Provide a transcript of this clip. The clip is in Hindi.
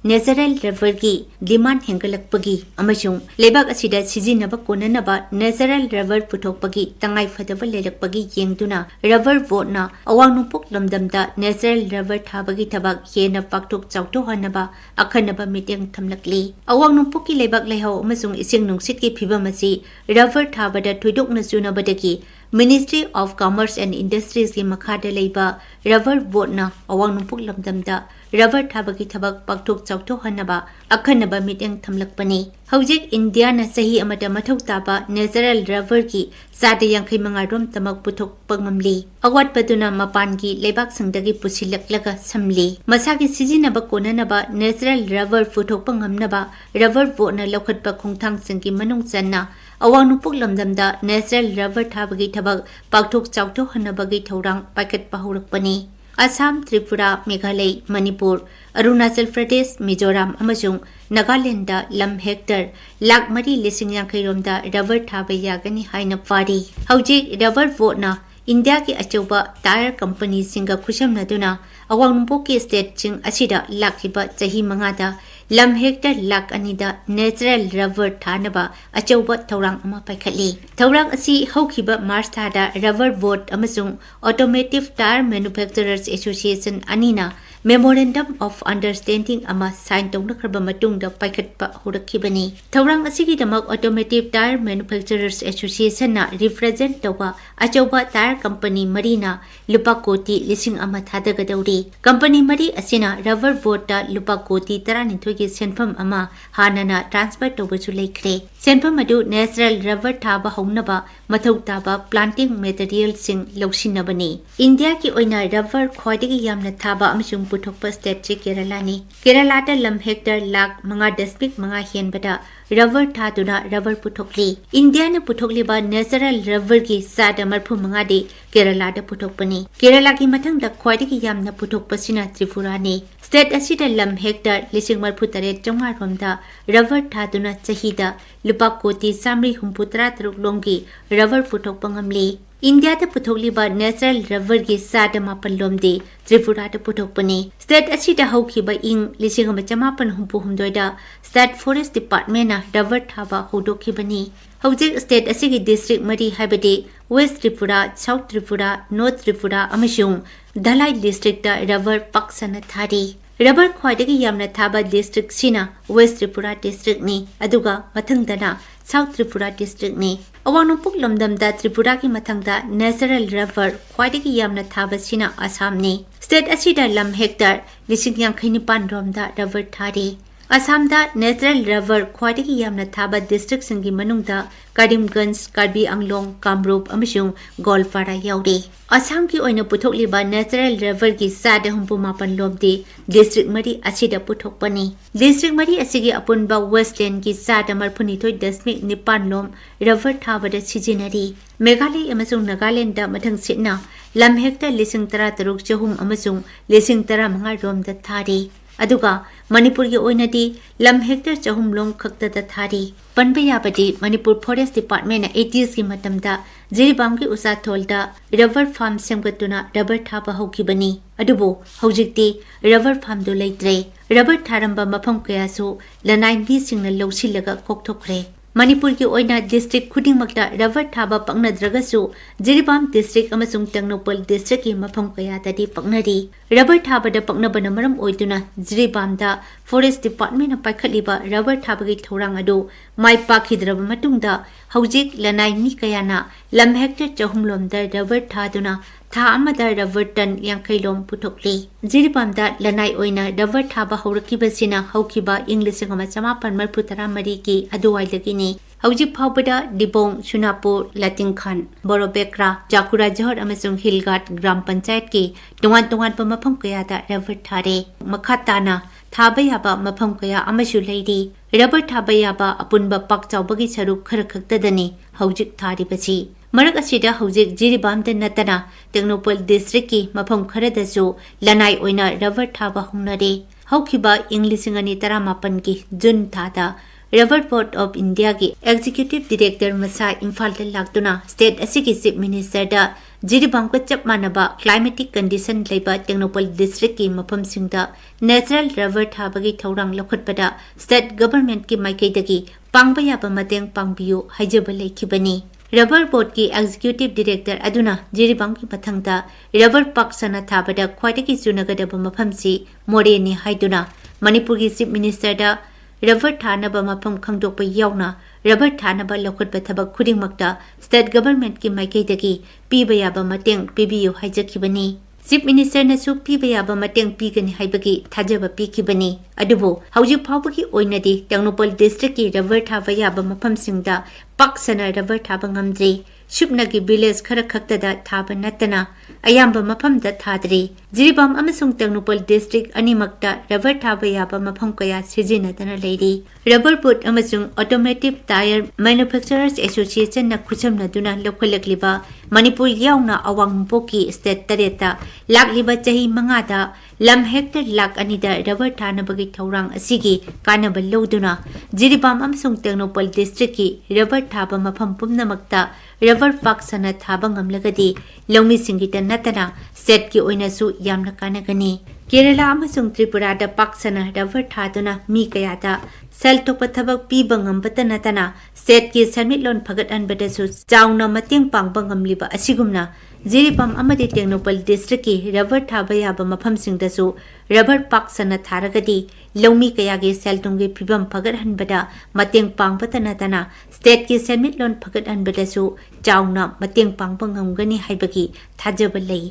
नेचुरल रबर की डिमांड हेंगलकपगी अमसुंग लेबाक असिदा सिजिनबा कोननबा नेचुरल रबर पुथोकपगी तंगाई फदबा लेलकपगी येंगदुना रबर बोर्डना अवांग नुपुक लमदमदा नेचुरल रबर थाबगी थबक हेना पाक्थोक चाउथोहनबा अखनबा मीटिंग थमलकली अवांग नुपुकी लेबाक लेहाव अमसुंग इसिंग नुंगसित की फिबम असि rubber थाबदा थुइदोकना चुनबदगी Ministry of Commerce and Industries की मखादा लेबा रबर बोर्डना अवांग नुपुक लमदमदा रबर थाबगी थबक पाक्थोक चाउथोहनबा अखनबा मीटिंग थमलकपनी हौजिक इंडिया न सही अमदा मथौ ताबा नेचुरल रबर की सादे यांखै मंगारोम तमक पुथोक पगममली अवाटपदुना मपान की लेबाक संगदगी पुसिलकलगा समली मसागी सिजिनबा कोननबा नेचुरल रबर पुथोक पंगमनबा रबर बोर्डना लौखटपा खोंथांग संगी मनुंग चन्ना अवांग नुपुक लमदमदा natural rubber थाबगी थबक पाक्थोक चाउथोहनबगी थौरांग पाइकटपा हौरकपनी Assam Tripura Meghalaya Manipur Arunachal Pradesh Mizoram अमसुंग Nagaland lump hectare lakh मरी लिसिंग यांखैरोमदा रबर थाबा यागनी हाइना पारी हौजिक रबर बोर्डना इंडिया की अचौबा टायर कंपनी सिंगा खुशमनदुना अवांग नुपुकी स्टेट सिंग असिदा लाखिबा चही मंगादा लम हेक्टर लाख अनिदा नेचुरल रबर थानबा अचौबा थौरांग अमा पाइखली थौरांग असि हौखिबा मार्च थादा रबर बोर्ड अमसुंग ऑटोमेटिव टायर मैन्युफैक्चरर्स एसोसिएशन अनिना मेमोरेंडम ऑफ अंडरस्टैंडिंग अमा साइन तौनखरबा मतुंगदा पाइखटपा होरखिबनी थौरांग असिगिदमक ऑटोमेटिव टायर मैन्युफैक्चरर्स एसोसिएशन ना रिप्रेजेंट तौबा अचौबा टायर कंपनी मरीना लुपा कोटी लिसिंग अमा थादगदौरी कंपनी मरी असिना रबर बोर्डा लुपा कोटी 12 की सेंफम अमा हानना ट्रांसफर तौबसु लेखरे सेंफम अदु नेचुरल रबर थाबा हौनबा मथौ ताबा प्लांटिंग मटेरियल सिंग लौसिनबनी इंडिया की ओइना रबर ख्वाइदगी यामना थाबा अमसुंग पुथोकपा स्टेट चे केरलानी केरलादा लम हेक्टर लाख 5.5 हेनबदा रबर थादुना रबर पुथोकली इंडिया ने पुथोकलिबा नेचुरल रबर की सादा मरफु मंगादे केरलादा पुथोकपनी केरला की मथंगदा ख्वाइदगी यामना पुथोकपसिना त्रिपुरा ने स्टेट असिदा लम हेक्टर 1,800 रोमदा रबर थादुना चहीदा लुपा कोटी 363 लोंगी रबर पुथोकपा ngamli इंडिया पुथोकलिबा नेचुरल रबर की सादा मापन लोमदे त्रिपुरा पुथोकपनी स्टेट असिदा हौखिबा इंग 1963 स्टेट फॉरेस्ट डिपार्टमेंट रबर थाबा हौदोखिबनी हौजिक स्टेट असिगी डिस्ट्रिक्ट मरी हाइबदे west Tripura south Tripura north Tripura अमसुंग धलाई डिस्ट्रिक्ट रबर पक्सना थारी रबर ख्वाइदगी यामना थाबा डिस्ट्रिक्ट सिना वेस्ट त्रिपुरा डिस्ट्रिक्ट नि अदुगा मथंगदना साउथ त्रिपुरा डिस्ट्रिक्ट नि अवांग नुपुक लमदमदा त्रिपुरा की मथंगदा नेचुरल रबर ख्वाइदगी यामना थाबा सिना आसाम नि स्टेट असिदा लम हेक्टर 59 रोमदा रबर थारी असमदा नेचुरल रबर ख्वाइदगी यामना थाबा डिस्ट्रिक्ट सिंगी मनुंगदा करीमगंज कार्बी आंगलोंग कामरूप अमसुंग गोलपारा याउरे असम की ओइना पुथोकलिबा नेचुरल रबर की सादा हुंपु मापन लोमदे डिस्ट्रिक्ट मरी असिदा पुथोकपनी डिस्ट्रिक्ट मरी असिगी अपुनबा वेस्टलैंड की सादा मरफुनिथोय दशमिक 9 लोम रबर थाबदा सिजिनरी मेघालय अमसुंग नागालैंड मथंग सिटना लम हेक्टर 13,600 अमसुंग 15 रोमदा थारी अदुगा मणिपुर की ओइनदी लम हेक्टर 400 लोंग खक्तदा थारी पनबा याबदी मणिपुर फॉरेस्ट डिपार्टमेंट 80s की मतमदा जिरीबाम की उसाथोलदा रबर फार्म सेमगतुना रबर थाबा हौखिबनी अदुबो हौजिकती रबर फार्म दो लेत्रे रबर थारंबा मफम कयासु लनाई मी सिंगना लौसिलगा कोकथोखरे मणिपुर की ओइना डिस्ट्रिक्ट खुदिंगमक्ता रबर थाबा पक्नद्रगसु जिरीबाम डिस्ट्रिक्ट अमसुंग टेक्नोपल डिस्ट्रिक्ट की मफम कयाददी पक्नरी रबर थाबदा पक्नबना मरम ओइदुना जिरीबामदा फॉरेस्ट डिपार्टमेंट पाइखलिबा रबर थाबगी थौरांग अदु माइ पाखिद्रबा मतुंगदा हौजिक लनाई मी कयाना लम हेक्टर 400 लोमदा रबर थादुना था अमदा रबर टन 50 लोम पुथोकली जिरीबामदा लनाई ओइना रबर थाबा हौरकिबसिना हौखिबा इंग्लिश 1993 की अदुवाइदगिनी हौजिक फावबदा डिबोंग सुनापुर लतिंखान बोरोबेक्रा जाकुरा जहर अमसुंग हिलगाट ग्राम पंचायत की तोंगान तोंगान मफम कयादा रबर थारे मखाताना थाबा याबा मफम कया अमसु लेरी रबर थाबा याबा अपुनबा पाक चावबगी सरुक खर खक्तदनी हौजिक थारिबसी मरक असिदा हौजिक जिरीबामदा नतना टेक्नोपल डिस्ट्रिक्ट की मफम खरदसु लनाई ओइना रबर थाबा हुनरे हौखिबा इंग्लिश 2018 की जून थादा रबर बोर्ड ऑफ इंडिया की एग्जीक्यूटिव डायरेक्टर मसा इम्फाल लाक्तुना स्टेट असिगी चीफ मिनिस्टर जिरीबाम का चप मानबा क्लाइमेटिक कंडीशन लेबा टेक्नोपॉल डिस्ट्रिक्ट की मफमसिंगदा नेचुरल रबर थाबगी थौरांग लखटपदा स्टेट गवर्नमेंट की माइकैदगी पांगबा याबा मतेंग पांगबियो हाइजबा लेखिबनी रबर बोर्ड की एग्जीक्यूटिव डायरेक्टर अदुना जिरीबाम की मथंगदा रबर पार्क सना थाबदा ख्वाइदगी जुनगदबा मफमसी मोरेनी हाइदुना मणिपुर की चीफ मिनिस्टर दा रबर थानबा मफम खंगदोकपा यावना रबर थानबा लखटपा थबक खुदिंगमक्ता स्टेट गवर्नमेंट की माइकैदगी पीबा याबा मतेंग पीबियो हाइजखिबनी चीफ मिनिस्टर नसु पीबा याबा मतेंग पीगनी हाइबगी थाजबा पीखिबनी अदुबो हौजि फावबगी ओइनदी टेक्नोपॉल डिस्ट्रिक्ट की रबर थाबा याबा मफमसिंगदा पाक सना रबर थाबा ngamdri शुपनगी विलेज खर खक्तदा थाबा नतना अयाम्बा मफमदा थाद्री जिरीबाम अमसुंग टेक्नोपॉल डिस्ट्रिक्ट अनिमक्ता रबर थाबा याबा मफम कया सिजिनदना लेरी रबर बोर्ड अमसुंग ऑटोमेटिव टायर मैन्युफैक्चरर्स एसोसिएशन न खुचमनदुना लखलकलिबा मणिपुर यावना अवांगपोकी स्टेट तरेता लाकलिबा चही मंगादा लम हेक्टर लाख अनिदा रबर थानबगी थौरांग असिगी कानबा लौदुना जिरीबाम अमसुंग टेक्नोपॉल डिस्ट्रिक्ट की रबर थाबा मफम पुमनमक्ता रबर पार्क सना थाबा ngamlagadi लौमी सिंगिता नतना स्टेट की ओइनसु यामना कानगनी केरला अमसुंग त्रिपुरा दा पार्क सना रबर थादुना मी कयादा सेल तोपा थबक पीबा ngambata natana स्टेट की समिटलोन फगत अनबदसु चाउना मतेंग पांगबा ngamliba asigumna जिरीबाम अमदि टेक्नोपॉल डिस्ट्रिक्ट की रबर थाबा याबा मफमसिंगदसु रबर पार्क सना थारगदी लौमी कयागे सेलतुंगे फिबम फगत हनबदा मतेंग पांगबता नतना स्टेट की समिटलोन फगत अनबदसु चाउना मतेंग पांगबा ngamgani हाइबगी थाजबा लई